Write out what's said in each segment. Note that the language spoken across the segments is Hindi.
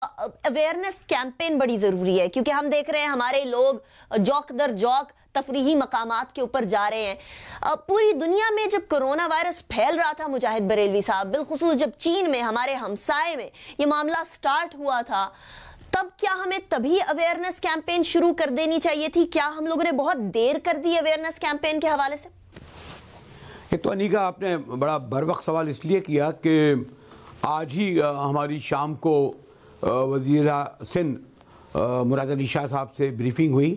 अवेयरनेस कैंपेन बड़ी जरूरी है, क्योंकि हम देख रहे हैं हमारे लोग जौक दर जौक तफरीही मकामात के ऊपर जा रहे हैं। पूरी दुनिया में जब कोरोना वायरस फैल रहा था मुजाहिद बरेलवी साहब, बिलखुसूस जब चीन में हमारे हमसाए में ये मामला स्टार्ट हुआ था, तब क्या हमें तभी अवेयरनेस कैंपेन शुरू कर देनी चाहिए थी? क्या हम लोगों ने बहुत देर कर दी अवेयरनेस कैंपेन के हवाले से? एक तो अनीका, आपने बड़ा बर वक्त सवाल इसलिए किया कि आज ही हमारी शाम को वज़ीर सिंध मुराद अली शाह साहब से ब्रीफिंग हुई।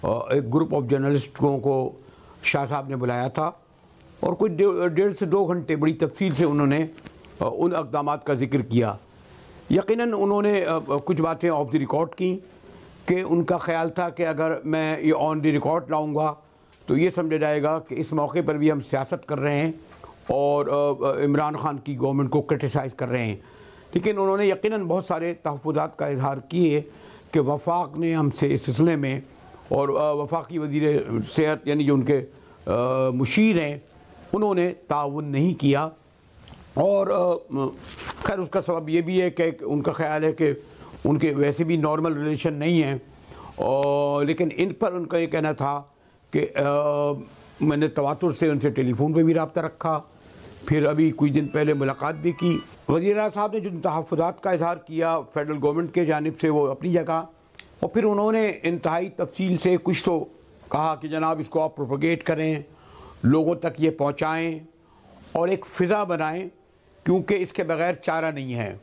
एक ग्रुप ऑफ जर्नलिस्टों को शाह साहब ने बुलाया था और कुछ 1.5 से 2 घंटे बड़ी तफसील से उन्होंने उन इक़दामात का जिक्र किया। यकीनन उन्होंने कुछ बातें ऑफ द रिकॉर्ड की कि उनका ख्याल था कि अगर मैं ये ऑन द रिकॉर्ड लाऊंगा तो ये समझा जाएगा कि इस मौके पर भी हम सियासत कर रहे हैं और इमरान खान की गवर्नमेंट को क्रिटिसाइज़ कर रहे हैं। लेकिन उन्होंने यकीनन बहुत सारे तहफ़्फ़ुज़ात का इजहार किए कि वफाक ने हमसे इस सिलसिले में, और वफाकी वज़ीर सेहत यानी जो उनके मुशीर हैं, उन्होंने ताउन नहीं किया। और खैर उसका सबब ये भी है कि उनका ख्याल है कि उनके वैसे भी नॉर्मल रिलेशन नहीं हैं, और लेकिन इन पर उनका ये कहना था कि मैंने तवातुर से उनसे टेलीफोन पे भी रब्ता रखा, फिर अभी कुछ दिन पहले मुलाकात भी की। वज़ीर साहब ने जो तहफ़्फ़ुज़ात का इज़हार किया फ़ेडरल गवर्नमेंट के जानिब से, वो अपनी जगह, और फिर उन्होंने इंतहाई तफसील से कुछ तो कहा कि जनाब इसको आप प्रोपगेट करें, लोगों तक ये पहुँचाएँ और एक फ़िज़ा बनाएँ, क्योंकि इसके बग़ैर चारा नहीं है।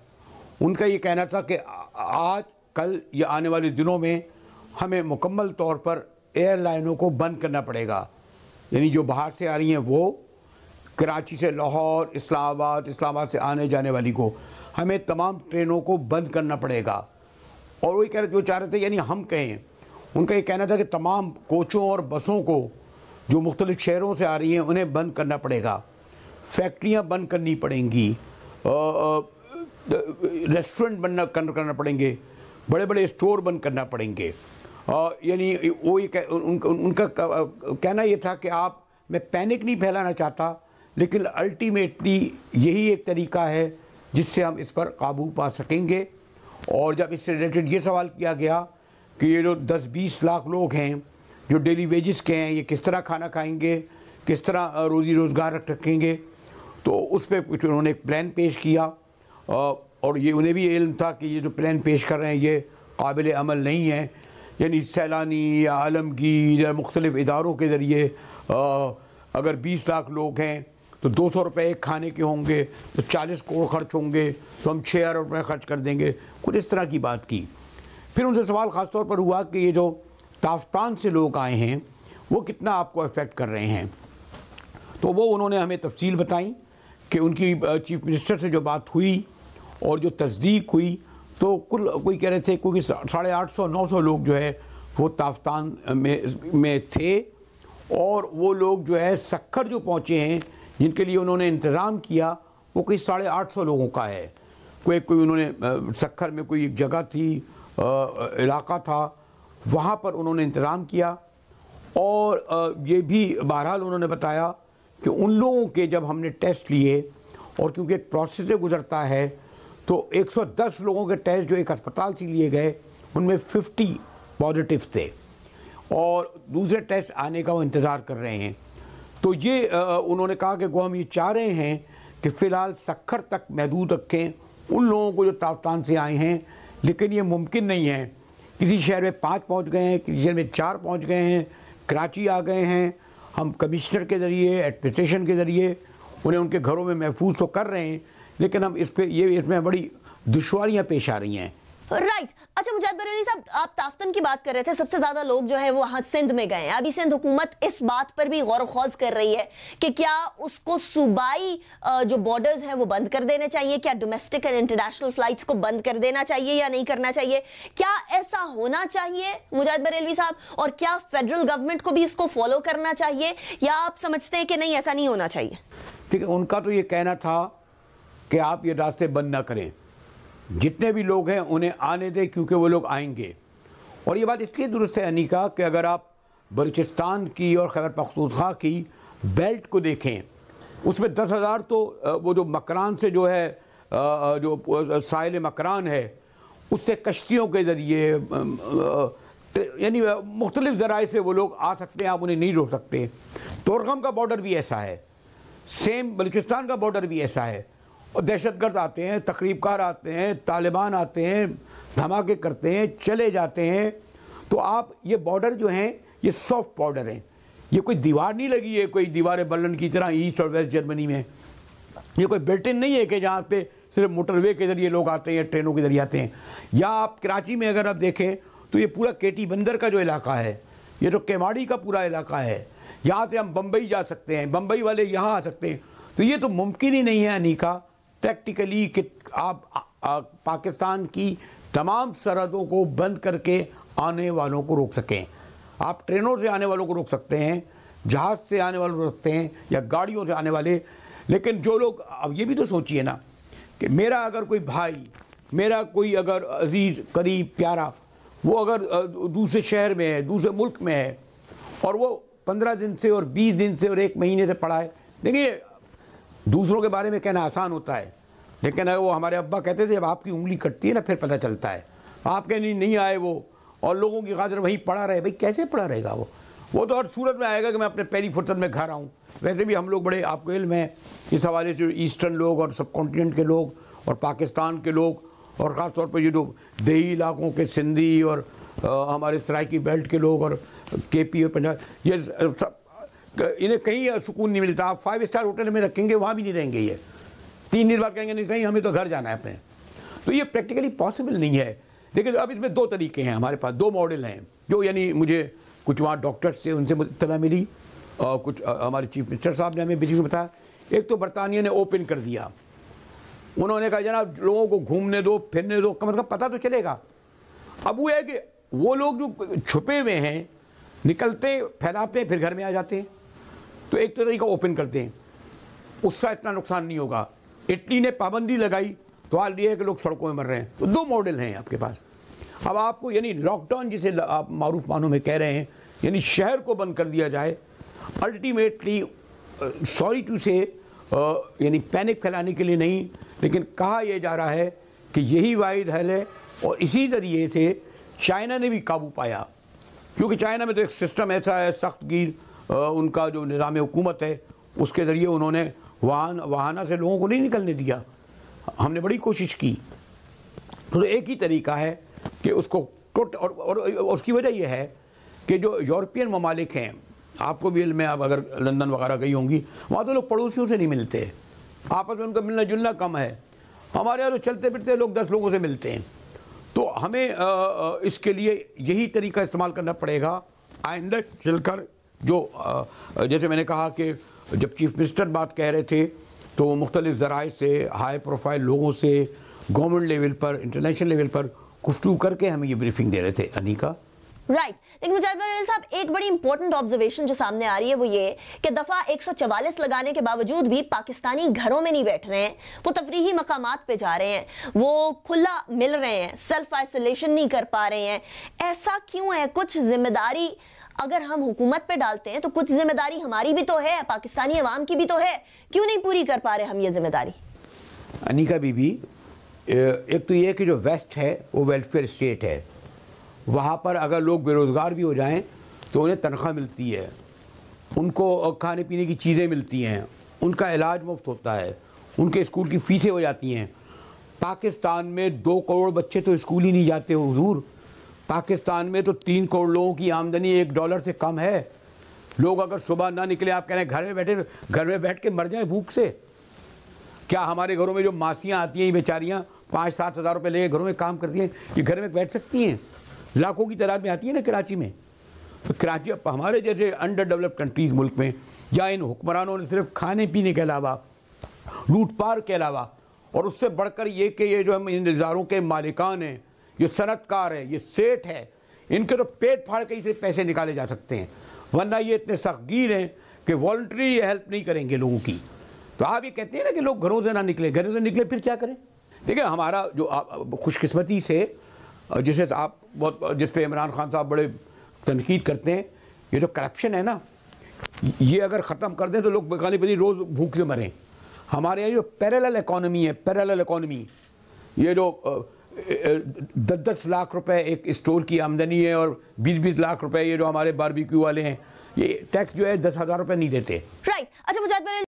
उनका ये कहना था कि आज कल या आने वाले दिनों में हमें मुकम्मल तौर पर एयरलाइनों को बंद करना पड़ेगा, यानी जो बाहर से आ रही हैं वो, कराची से लाहौर, इस्लामाबाद से आने जाने वाली को, हमें तमाम ट्रेनों को बंद करना पड़ेगा। और वही कह रहे जो चाह रहे थे, यानी हम कहें, उनका ये कहना था कि तमाम कोचों और बसों को जो मुख्तलिफ़ शहरों से आ रही हैं उन्हें बंद करना पड़ेगा, फैक्ट्रियाँ बंद करनी पड़ेंगी, रेस्टोरेंट बंद करना पड़ेंगे, बड़े बड़े स्टोर बंद करना पड़ेंगे। यानी वो उनका कहना ये था कि आप, मैं पैनिक नहीं फैलाना चाहता, लेकिन अल्टीमेटली यही एक तरीका है जिससे हम इस पर काबू पा सकेंगे। और जब इससे रिलेटेड ये सवाल किया गया कि ये जो 10-20 लाख लोग हैं जो डेली वेजेस के हैं, ये किस तरह खाना खाएंगे, किस तरह रोज़ी रोज़गार रखेंगे, तो उस पर कुछ उन्होंने एक प्लान पेश किया। और ये उन्हें भी इल्म था कि ये जो प्लान पेश कर रहे हैं ये काबिल अमल नहीं है, यानी सैलानी या आलमगीर या मुख्तलिफ़ इदारों के ज़रिए अगर 20 लाख लोग हैं तो 200 रुपये एक खाने के होंगे, तो 40 करोड़ खर्च होंगे, तो हम 6 अरब रुपये खर्च कर देंगे, कुछ इस तरह की बात की। फिर उनसे सवाल ख़ास तौर पर हुआ कि ये जो ताफ्तान से लोग आए हैं वो कितना आपको अफेक्ट कर रहे हैं, तो वो उन्होंने हमें तफसील बताई कि उनकी चीफ मिनिस्टर से जो बात हुई और जो तस्दीक हुई, तो कुल कोई कह रहे थे कोई 850-900 लोग जो है वो ताफ्तान में थे। और वो लोग जो है सक्खर जो पहुँचे हैं, जिनके लिए उन्होंने इंतज़ाम किया, वो कोई 850 लोगों का है। कोई उन्होंने सक्खर में कोई एक जगह थी, इलाका था, वहाँ पर उन्होंने इंतज़ाम किया। और ये भी बहरहाल उन्होंने बताया कि उन लोगों के जब हमने टेस्ट लिए, और क्योंकि एक प्रोसेस से गुजरता है, तो 110 लोगों के टेस्ट जो एक अस्पताल से लिए गए, उनमें 50 पॉजिटिव थे, और दूसरे टेस्ट आने का वो इंतज़ार कर रहे हैं। तो ये उन्होंने कहा कि हम ये चाह रहे हैं कि फ़िलहाल सक्खर तक महदूद रखें उन लोगों को जो ताफ्तान से आए हैं, लेकिन ये मुमकिन नहीं है। किसी शहर में 5 पहुँच गए हैं, किसी शहर में 4 पहुँच गए हैं, कराची आ गए हैं। हम कमिश्नर के ज़रिए, एडमिनिस्ट्रेशन के ज़रिए उन्हें उनके घरों में महफूज तो कर रहे हैं, लेकिन हम इसमें बड़ी दुश्वारियाँ पेश आ रही हैं। राइट। अच्छा मुजाहिद बरेलवी साहब, आप ताफ्तन की बात कर रहे थे, सबसे ज्यादा लोग जो है वो वहां सिंध में गए हैं। अभी सिंध हुकूमत इस बात पर भी गौर खौज कर रही है कि क्या उसको सूबाई जो बॉर्डर्स हैं वो बंद कर देने चाहिए, क्या डोमेस्टिक एंड इंटरनेशनल फ्लाइट्स को बंद कर देना चाहिए या नहीं करना चाहिए, क्या ऐसा होना चाहिए मुजाहिद बरेलवी साहब, और क्या फेडरल गवर्नमेंट को भी इसको फॉलो करना चाहिए, या आप समझते हैं कि नहीं ऐसा नहीं होना चाहिए? ठीक है, उनका तो ये कहना था कि आप ये रास्ते बंद ना करें, जितने भी लोग हैं उन्हें आने दें, क्योंकि वो लोग आएंगे। और ये बात इसलिए दुरुस्त है अनीका कि अगर आप बलूचिस्तान की और खैबर पख्तूनख्वा की बेल्ट को देखें, उसमें 10,000 तो वो जो मकरान से जो है, जो साहिल मकरान है, उससे कश्तियों के ज़रिए यानी मुख्तलिफ ज़राए से वो लोग आ सकते हैं, आप उन्हें नहीं रोक सकते। तोरगम का बॉर्डर भी ऐसा है, सेम बलूचिस्तान का बॉर्डर भी ऐसा है। और दहशतगर्द आते हैं, तकरीबकार आते हैं, तालिबान आते हैं, धमाके करते हैं, चले जाते हैं। तो आप ये बॉर्डर जो हैं ये सॉफ्ट बॉर्डर हैं, ये कोई दीवार नहीं लगी है, कोई दीवार बर्लिन की तरह ईस्ट और वेस्ट जर्मनी में। ये कोई बिल्ट-इन नहीं है कि जहाँ पे सिर्फ मोटरवे के ज़रिए लोग आते हैं, ट्रेनों के ज़रिए आते हैं। या आप कराची में अगर आप देखें तो ये पूरा केटी बंदर का जो इलाका है, ये तो केमाड़ी का पूरा इलाका है, यहाँ से हम बम्बई जा सकते हैं, बम्बई वाले यहाँ आ सकते हैं। तो ये तो मुमकिन ही नहीं है अनीका प्रैक्टिकली कि आप पाकिस्तान की तमाम सरहदों को बंद करके आने वालों को रोक सकें। आप ट्रेनों से आने वालों को रोक सकते हैं, जहाज़ से आने वालों को रोक सकते हैं, या गाड़ियों से आने वाले। लेकिन जो लोग, अब ये भी तो सोचिए ना कि मेरा अगर कोई भाई, मेरा कोई अगर अजीज़ करीब प्यारा, वो अगर दूसरे शहर में है, दूसरे मुल्क में है, और वो 15 दिन से और 20 दिन से और 1 महीने से पड़ा है। देखिए, दूसरों के बारे में कहना आसान होता है, लेकिन अगर वो हमारे अब्बा कहते थे जब आपकी उंगली कटती है ना फिर पता चलता है। आप कहने नहीं आए वो, और लोगों की खातिर वहीं पड़ा रहे, भाई कैसे पड़ा रहेगा वो तो हर सूरत में आएगा कि मैं अपने पहली फुर्सत में घर आऊँ। वैसे भी हम लोग बड़े, आपको इल्म है इस हवाले से, ईस्टर्न लोग और सब कॉन्टिनेंट के लोग और पाकिस्तान के लोग, और ख़ास तौर पर ये जो देही इलाकों के सिंधी और हमारे सराइकी बेल्ट के लोग और केपी और पंजाब, ये सब इन्हें कहीं सुकून नहीं मिलता। आप 5 स्टार होटल में रखेंगे वहाँ भी नहीं रहेंगे, ये 3 दिन बाद कहेंगे नहीं सही हमें तो घर जाना है अपने। तो ये प्रैक्टिकली पॉसिबल नहीं है। देखिए अब इसमें 2 तरीके हैं हमारे पास, 2 मॉडल हैं जो, यानी मुझे कुछ वहाँ डॉक्टर्स से उनसे इत्तला मिली, और कुछ हमारे चीफ मिनिस्टर साहब ने हमें बीच में बताया। एक तो बरतानिया ने ओपन कर दिया, उन्होंने कहा जनाब लोगों को घूमने दो, फिरने दो, कम से कम पता तो चलेगा। अब वो है कि वो लोग जो छुपे हुए हैं निकलते, फैलाते हैं, फिर घर में आ जाते हैं। तो एक तो तरीका ओपन करते हैं, उसका इतना नुकसान नहीं होगा। इटली ने पाबंदी लगाई तो हाल ये है कि लोग सड़कों में मर रहे हैं। तो 2 मॉडल हैं आपके पास। अब आपको यानी लॉकडाउन जिसे आप मारूफ मानों में कह रहे हैं, यानी शहर को बंद कर दिया जाए, अल्टीमेटली सॉरी टू से यानी पैनिक फैलाने के लिए नहीं, लेकिन कहा यह जा रहा है कि यही वाहिद हल है। और इसी तरीके से चाइना ने भी काबू पाया, क्योंकि चाइना में तो एक सिस्टम ऐसा है सख्त गिर, उनका जो निज़ाम हुकूमत है उसके ज़रिए उन्होंने वाहना से लोगों को नहीं निकलने दिया। हमने बड़ी कोशिश की। तो एक ही तरीका है कि उसको और उसकी वजह यह है कि जो यूरोपियन ममालिक हैं, आपको भी इल्म है, आप अगर लंदन वगैरह गई होंगी, वहाँ तो लोग पड़ोसियों से नहीं मिलते, आपस में उनका मिलना जुलना कम है। हमारे यहाँ तो चलते फिरते लोग 10 लोगों से मिलते हैं। तो हमें इसके लिए यही तरीका इस्तेमाल करना पड़ेगा आइंदा चलकर। जो जैसे मैंने कहा कि जब चीफ मिनिस्टर बात कह रहे थे तो वो मुख्तलिफ ज़राए से, हाई प्रोफाइल लोगों से, गवर्नमेंट लेवल पर, इंटरनेशनल लेवल पर गुफ्तगू करके हमें ये ब्रीफिंग दे रहे थे अनीका। राइट लेकिन मुजाहिद बरवली साहब, एक बड़ी इंपॉर्टेंट ऑब्जर्वेशन जो सामने आ रही है वो ये कि दफा 144 लगाने के बावजूद भी पाकिस्तानी घरों में नहीं बैठ रहे हैं, वो तफरीही मकामात पे जा रहे हैं, वो खुला मिल रहे हैं, सेल्फ आइसोलेशन नहीं कर पा रहे हैं। ऐसा क्यों है? कुछ जिम्मेदारी अगर हम हुकूमत पे डालते हैं तो कुछ जिम्मेदारी हमारी भी तो है, पाकिस्तानी अवाम की भी तो है, क्यों नहीं पूरी कर पा रहे हम ये जिम्मेदारी? अनीका बीबी, एक तो ये कि जो वेस्ट है वो वेलफेयर स्टेट है, वहाँ पर अगर लोग बेरोज़गार भी हो जाएं तो उन्हें तनख्वाह मिलती है, उनको खाने पीने की चीज़ें मिलती हैं, उनका इलाज मुफ्त होता है, उनके स्कूल की फ़ीसें हो जाती हैं। पाकिस्तान में 2 करोड़ बच्चे तो स्कूल ही नहीं जाते हुजूर। पाकिस्तान में तो 3 करोड़ लोगों की आमदनी $1 से कम है। लोग अगर सुबह ना निकले, आप कह रहे हैं घर में बैठ के मर जाएं भूख से। क्या हमारे घरों में जो मासियाँ आती हैं, ये बेचारियाँ 5-7 हज़ार रुपये लेके घरों में काम करती हैं, ये घर में बैठ सकती हैं? लाखों की तादाद में आती है ना कराची में। तो कराची हमारे जैसे अंडर डेवलप्ड कंट्रीज़ मुल्क में, या इन हुक्मरानों ने सिर्फ खाने पीने के अलावा, लूटपाट के अलावा, और उससे बढ़कर ये कि ये जो हम इन इदारों के मालिकान हैं, ये सनतकार है, ये सेठ है, इनके तो पेट फाड़ के इसे पैसे निकाले जा सकते हैं, वरना ये इतने सख्तगीर हैं कि वॉलंटरी हेल्प नहीं करेंगे लोगों की। तो आप ये कहते हैं ना कि लोग घरों से ना निकले, घरों से निकले फिर क्या करें? देखिए हमारा जो खुशकिस्मती से जिसे आप बहुत, जिस पे इमरान खान साहब बड़े तनकीद करते हैं, ये जो करप्शन है ना, ये अगर ख़त्म कर दें तो लोग बेगानी बनी रोज़ भूख से मरें। हमारे यहाँ जो पैरेलल इकॉनमी है, पैरेलल इकॉनमी, ये जो 10-10 लाख रुपए एक स्टोर की आमदनी है और 20-20 लाख रुपए ये जो हमारे बारबेक्यू वाले हैं, ये टैक्स जो है 10,000 रुपए नहीं देते। राइट। अच्छा मुजाहिद बरेली